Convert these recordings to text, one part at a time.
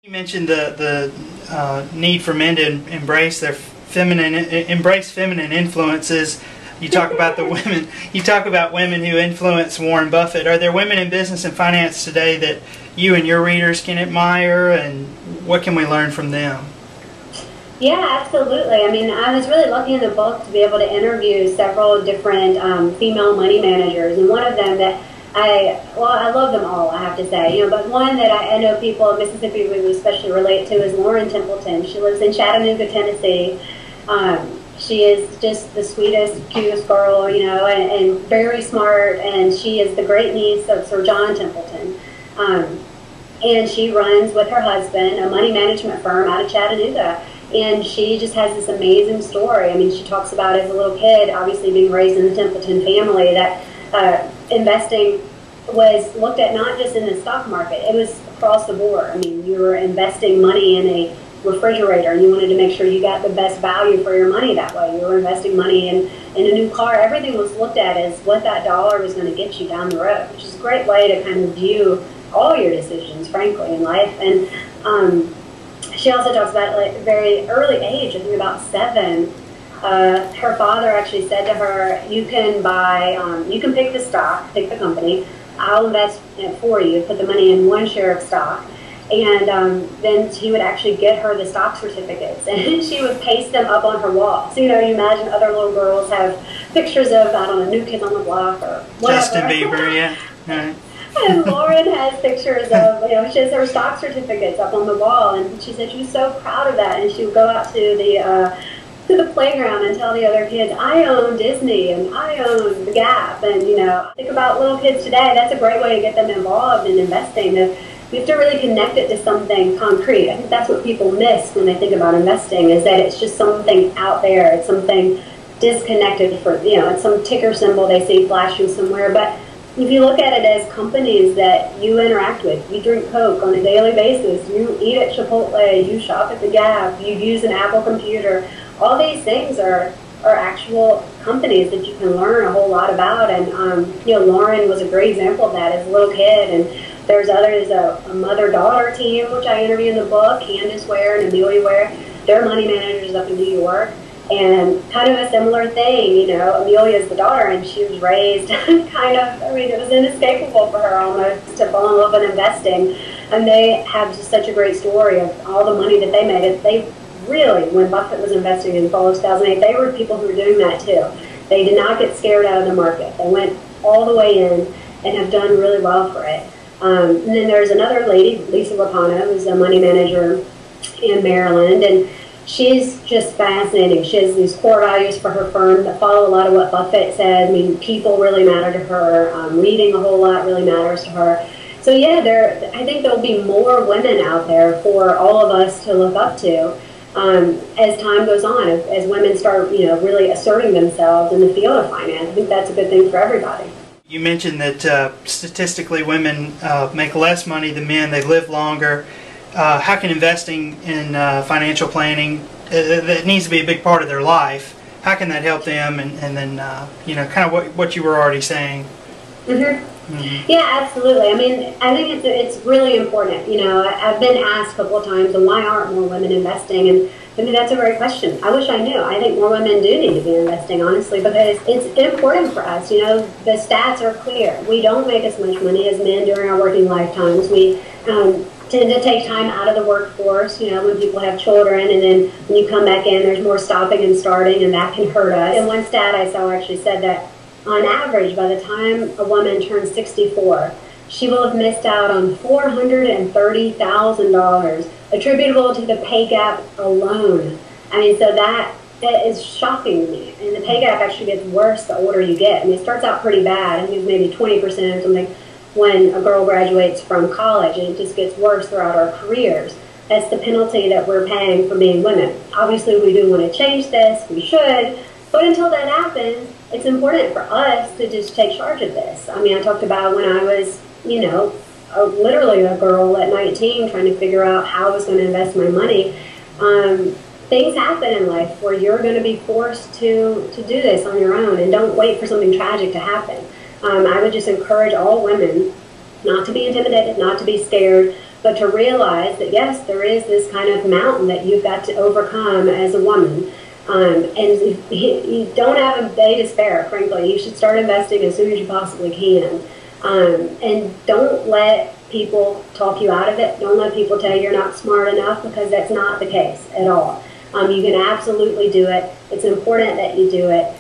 You mentioned the need for men to embrace their feminine influences. You talk about the women. You talk about women who influence Warren Buffett. Are there women in business and finance today that you and your readers can admire, and what can we learn from them? Yeah, absolutely. I mean, I was really lucky in the book to be able to interview several different female money managers, and one of them that I love them all, I have to say, but one that I know people in Mississippi would especially relate to is LouAnn Templeton. She lives in Chattanooga, Tennessee. She is just the sweetest, cutest girl, and very smart, and she is the great niece of Sir John Templeton. And she runs with her husband a money management firm out of Chattanooga. And she just has this amazing story. I mean, she talks about as a little kid, obviously being raised in the Templeton family, that investing was looked at not just in the stock market, it was across the board. I mean, you were investing money in a refrigerator and you wanted to make sure you got the best value for your money that way. You were investing money in a new car. Everything was looked at as what that dollar was going to get you down the road, which is a great way to kind of view all your decisions, frankly, in life. And she also talks about, like, at a very early age, I think about 7, her father actually said to her, you can buy, you can pick the stock, pick the company, I'll invest it for you, put the money in one share of stock, and then she would actually get her the stock certificates, and she would paste them up on her wall. So, you imagine other little girls have pictures of, I don't know, New Kids on the Block or whatever. Justin Bieber, yeah. Right. And Lauren has pictures of, she has her stock certificates up on the wall, and she said she was so proud of that, and she would go out to the playground and tell the other kids, I own Disney and I own the Gap. And think about little kids today, that's a great way to get them involved in investing. You have to really connect it to something concrete. I think that's what people miss when they think about investing, is that it's just something out there, it's something disconnected it's some ticker symbol they see flashing somewhere. But if you look at it as companies that you interact with, you drink Coke on a daily basis, you eat at Chipotle, you shop at the Gap, you use an Apple computer, all these things are actual companies that you can learn a whole lot about. And Lauren was a great example of that as a little kid. And there's others, a mother-daughter team, which I interview in the book, Candace Ware and Amelia Ware. They're money managers up in New York. And kind of a similar thing, Amelia is the daughter, and she was raised it was inescapable for her almost to fall in love with investing. And they have just such a great story of all the money that they made. They really, when Buffett was investing in fall of 2008, they were people who were doing that too. They did not get scared out of the market. They went all the way in and have done really well for it. And then there's another lady, Lisa Rapano, who's a money manager in Maryland, and she's just fascinating. She has these core values for her firm that follow a lot of what Buffett said. I mean, people really matter to her. Reading a whole lot really matters to her. So yeah, I think there'll be more women out there for all of us to look up to as time goes on, as women start, really asserting themselves in the field of finance. I think that's a good thing for everybody. You mentioned that statistically women make less money than men. They live longer. How can investing in financial planning, that needs to be a big part of their life, how can that help them? And then, kind of what you were already saying. Mm-hmm. Mm-hmm. Yeah, absolutely. I mean, I think it's really important. I've been asked a couple of times, why aren't more women investing? And I mean, that's a great question. I wish I knew. I think more women do need to be investing, honestly, because it's important for us. The stats are clear. We don't make as much money as men during our working lifetimes. We tend to take time out of the workforce, when people have children, and then when you come back in, there's more stopping and starting, and that can hurt us. And one stat I saw actually said that on average, by the time a woman turns 64, she will have missed out on $430,000 attributable to the pay gap alone. I mean, so that is shocking to me. And the pay gap actually gets worse the older you get. I mean, it starts out pretty bad. I think it's maybe 20% or something when a girl graduates from college, and it just gets worse throughout our careers. That's the penalty that we're paying for being women. Obviously, we do want to change this. We should. But until that happens, it's important for us to just take charge of this. I mean, I talked about when I was, literally a girl at 19 trying to figure out how I was going to invest my money. Things happen in life where you're going to be forced to do this on your own, and don't wait for something tragic to happen. I would just encourage all women not to be intimidated, not to be scared, but to realize that yes, there is this kind of mountain that you've got to overcome as a woman. And you don't have a day to spare, frankly. You should start investing as soon as you possibly can. And don't let people talk you out of it. Don't let people tell you you're not smart enough, because that's not the case at all. You can absolutely do it. It's important that you do it.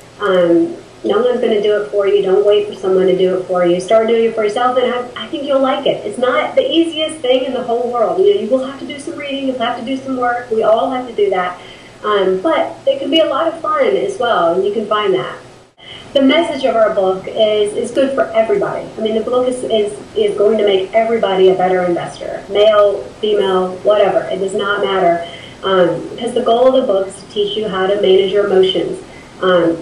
No one's going to do it for you. Don't wait for someone to do it for you. Start doing it for yourself, and I think you'll like it. It's not the easiest thing in the whole world. You know, you will have to do some reading. You'll have to do some work. We all have to do that. But it can be a lot of fun as well, and you can find that. The message of our book is good for everybody. I mean, the book is going to make everybody a better investor, male, female, whatever. It does not matter, because the goal of the book is to teach you how to manage your emotions.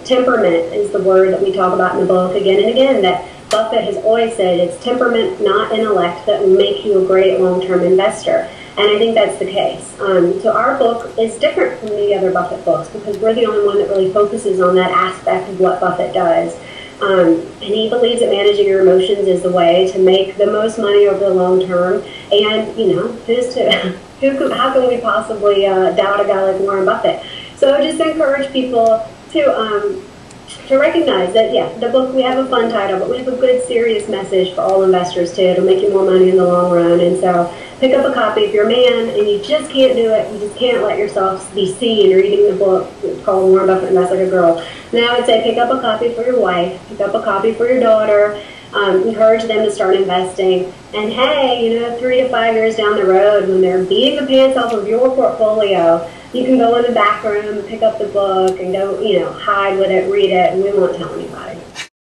Temperament is the word that we talk about in the book again and again, that Buffett has always said it's temperament, not intellect, that will make you a great long-term investor. And I think that's the case. So our book is different from the other Buffett books, because we're the only one that really focuses on that aspect of what Buffett does. And he believes that managing your emotions is the way to make the most money over the long term. And, you know, how can we possibly doubt a guy like Warren Buffett? So I just encourage people to recognize that, yeah, the book, we have a fun title, but we have a good, serious message for all investors, too. It'll make you more money in the long run. And so pick up a copy. If you're a man and you just can't do it, you just can't let yourself be seen reading the book. It's called Warren Buffett Invests Like a Girl. Then I would say pick up a copy for your wife, pick up a copy for your daughter, encourage them to start investing. And hey, you know, 3 to 5 years down the road, when they're beating the pants off of your portfolio, you can go in the back room, pick up the book, and go, you know, hide with it, read it, and we won't tell anybody.